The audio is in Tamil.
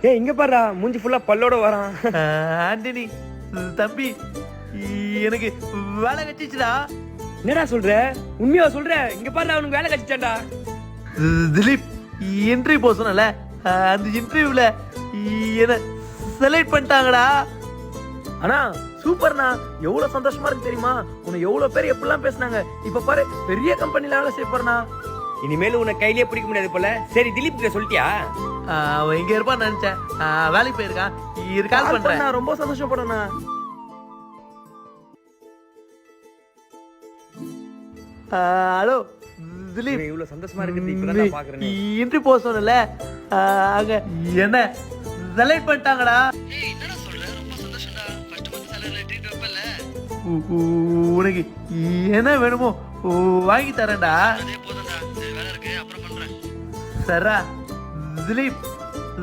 ஏய் இங்க பாருடா மூஞ்சி ஃபுல்லா பல்லோட வரான். ஆண்டனி தம்பி எனக்கு வேலை கட்டிச்சுடா. என்னடா சொல்ற? உண்மையா சொல்ற? இங்க பாருடா அவனுக்கு வேலை கிடைச்சிட்டான்டா. திலீப் இன்டர்வியூ போக சொன்னல, அந்த இன்டர்வியூல என்ன செலக்ட் பண்ணிட்டாங்கடா. அண்ணா சூப்பர்ண்ணா, எவ்வளவு சந்தோஷமா இருக்கு தெரியுமா? உன்னை எவ்வளவு பேர் எப்படிலாம் பேசினாங்க. இப்ப பாரு பெரிய கம்பெனில வேலை செய்ய போறனா. இனிமேல் உன்னை கையிலேயே பிடிக்க முடியாது போல. சரி திலீப் கிட்ட சொல்லிட்டியா? அவன் இங்க இருப்பான்னு நினைச்சேன், வேலைக்கு போயிருக்கான். கால் பண்றேன். நான் ரொம்ப சந்தோஷப்படுறேண்ணா. ஹலோ திலீப், இவ்வளவு சந்தோஷமா இருக்கு இப்பதான் பாக்குறேன். இன்டர்வியூ போக சொன்னல, அங்க என்ன செலக்ட் பண்ணிட்டாங்கடா. உனக்கு என்ன வேணுமோ வாங்கி தரேன்டா. சரா திலீப்,